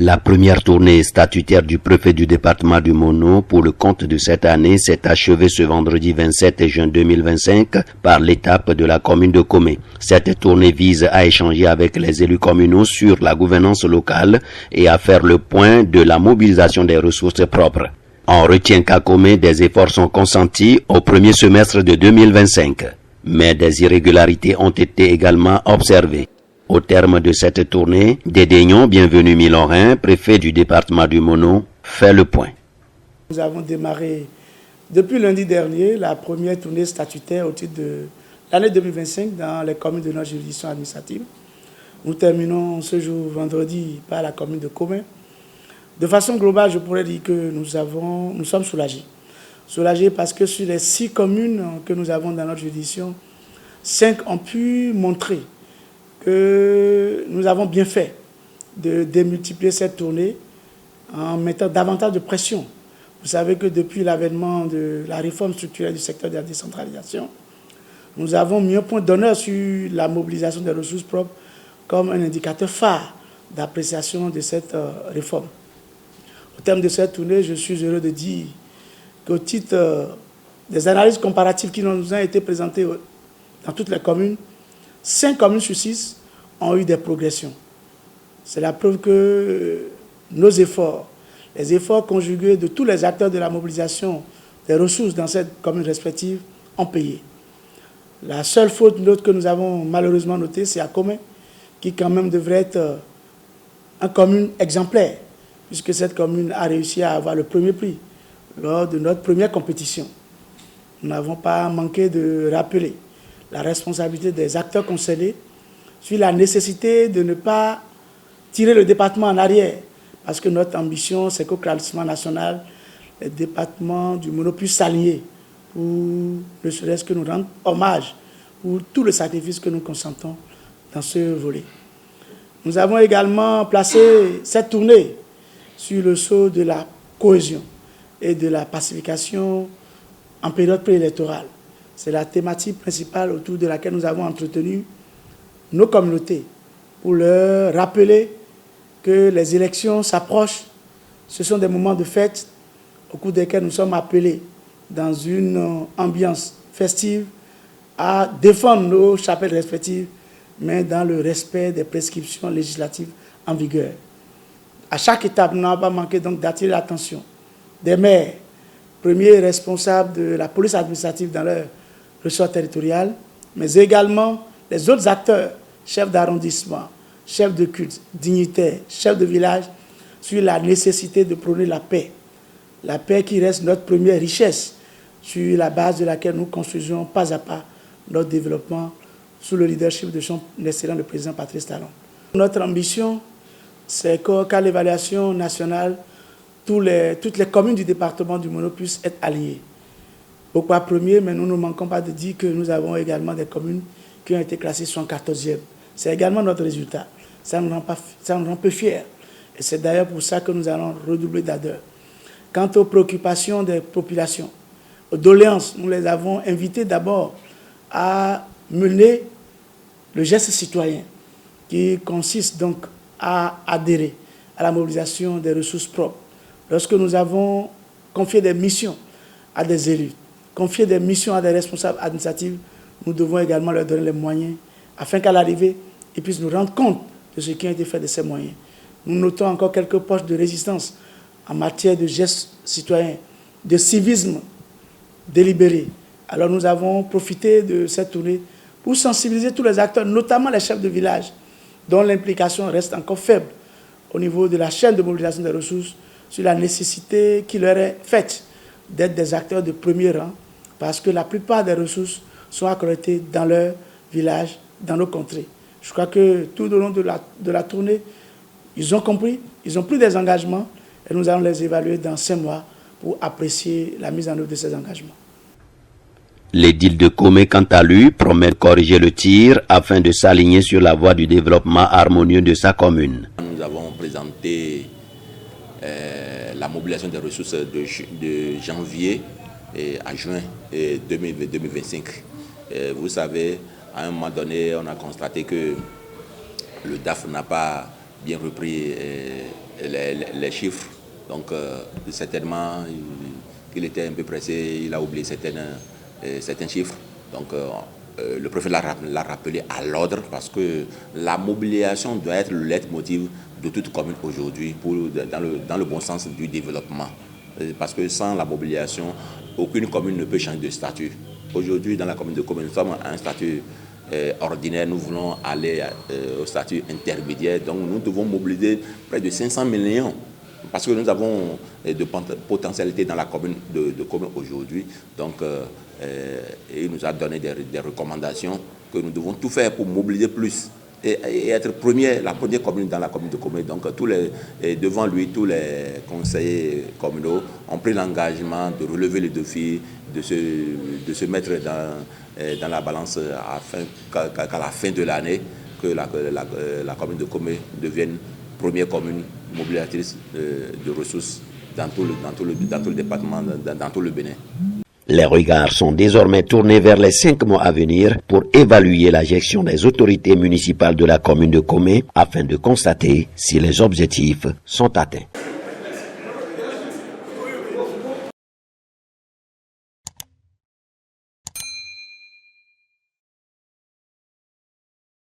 La première tournée statutaire du préfet du département du Mono pour le compte de cette année s'est achevée ce vendredi 27 juin 2025 par l'étape de la commune de Komé. Cette tournée vise à échanger avec les élus communaux sur la gouvernance locale et à faire le point de la mobilisation des ressources propres. On retient qu'à Komé, des efforts sont consentis au premier semestre de 2025, mais des irrégularités ont été également observées. Au terme de cette tournée, Dédéignon, bienvenu Milorin, préfet du département du Mono, fait le point. Nous avons démarré depuis lundi dernier la première tournée statutaire au titre de l'année 2025 dans les communes de notre juridiction administrative. Nous terminons ce jour vendredi par la commune de Komé. De façon globale, je pourrais dire que nous sommes soulagés. Soulagés parce que sur les 6 communes que nous avons dans notre juridiction, 5 ont pu montrer que nous avons bien fait de démultiplier cette tournée en mettant davantage de pression. Vous savez que depuis l'avènement de la réforme structurelle du secteur de la décentralisation, nous avons mis un point d'honneur sur la mobilisation des ressources propres comme un indicateur phare d'appréciation de cette réforme. Au terme de cette tournée, je suis heureux de dire qu'au titre des analyses comparatives qui nous ont été présentées dans toutes les communes, 5 communes sur 6 ont eu des progressions. C'est la preuve que nos efforts, les efforts conjugués de tous les acteurs de la mobilisation des ressources dans ces communes respectives ont payé. La seule faute que nous avons malheureusement notée, c'est à Komé, qui quand même devrait être une commune exemplaire, puisque cette commune a réussi à avoir le premier prix lors de notre première compétition. Nous n'avons pas manqué de rappeler la responsabilité des acteurs concernés sur la nécessité de ne pas tirer le département en arrière, parce que notre ambition, c'est qu'au classement national, les départements du Mono puissent s'aligner pour ne serait-ce que nous rendre hommage pour tout le sacrifice que nous consentons dans ce volet. Nous avons également placé cette tournée sur le sceau de la cohésion et de la pacification en période préélectorale. C'est la thématique principale autour de laquelle nous avons entretenu nos communautés pour leur rappeler que les élections s'approchent. Ce sont des moments de fête au cours desquels nous sommes appelés dans une ambiance festive à défendre nos chapelles respectives, mais dans le respect des prescriptions législatives en vigueur. À chaque étape, nous n'avons pas manqué donc d'attirer l'attention des maires, premiers responsables de la police administrative dans leur ressort territorial, mais également les autres acteurs, chefs d'arrondissement, chefs de culte, dignitaires, chefs de village, sur la nécessité de prôner la paix qui reste notre première richesse, sur la base de laquelle nous construisons pas à pas notre développement sous le leadership de son excellent le président Patrice Talon. Notre ambition, c'est qu'à l'évaluation nationale, toutes les communes du département du Mono puissent être alliées. Pourquoi premier, mais nous ne manquons pas de dire que nous avons également des communes qui ont été classées 114e. C'est également notre résultat. Ça nous rend peu fiers. Et c'est d'ailleurs pour ça que nous allons redoubler d'ardeur. Quant aux préoccupations des populations, aux doléances, nous les avons invités d'abord à mener le geste citoyen qui consiste donc à adhérer à la mobilisation des ressources propres. Lorsque nous avons confié des missions à des élus, confier des missions à des responsables administratifs, nous devons également leur donner les moyens afin qu'à l'arrivée, ils puissent nous rendre compte de ce qui a été fait de ces moyens. Nous notons encore quelques poches de résistance en matière de gestes citoyens, de civisme délibéré. Alors nous avons profité de cette tournée pour sensibiliser tous les acteurs, notamment les chefs de village, dont l'implication reste encore faible au niveau de la chaîne de mobilisation des ressources, sur la nécessité qui leur est faite d'être des acteurs de premier rang, parce que la plupart des ressources sont accrochées dans leur village, dans nos contrées. Je crois que tout au long de la tournée, ils ont compris, ils ont pris des engagements, et nous allons les évaluer dans 5 mois pour apprécier la mise en œuvre de ces engagements. L'édile de Komé, quant à lui, promet de corriger le tir afin de s'aligner sur la voie du développement harmonieux de sa commune. Nous avons présenté la mobilisation des ressources de janvier à juin 2025. Vous savez, à un moment donné, on a constaté que le DAF n'a pas bien repris les chiffres. Donc, certainement, il était un peu pressé, il a oublié certains chiffres. Donc, le préfet l'a rappelé à l'ordre parce que la mobilisation doit être le leitmotiv de toute commune aujourd'hui dans le bon sens du développement. Parce que sans la mobilisation, aucune commune ne peut changer de statut. Aujourd'hui, dans la commune de Comé, nous sommes à un statut ordinaire, nous voulons aller au statut intermédiaire. Donc nous devons mobiliser près de 500 millions parce que nous avons de potentialités dans la commune de Comé aujourd'hui. Donc il nous a donné des recommandations que nous devons tout faire pour mobiliser plus et être la première commune dans la commune de Comé. Donc devant lui, tous les conseillers communaux ont pris l'engagement de relever le défi, de se mettre dans la balance afin qu'à la fin de l'année, que la commune de Comé devienne première commune mobilisatrice de ressources dans tout le département, dans tout le Bénin. Les regards sont désormais tournés vers les 5 mois à venir pour évaluer la gestion des autorités municipales de la commune de Comé afin de constater si les objectifs sont atteints.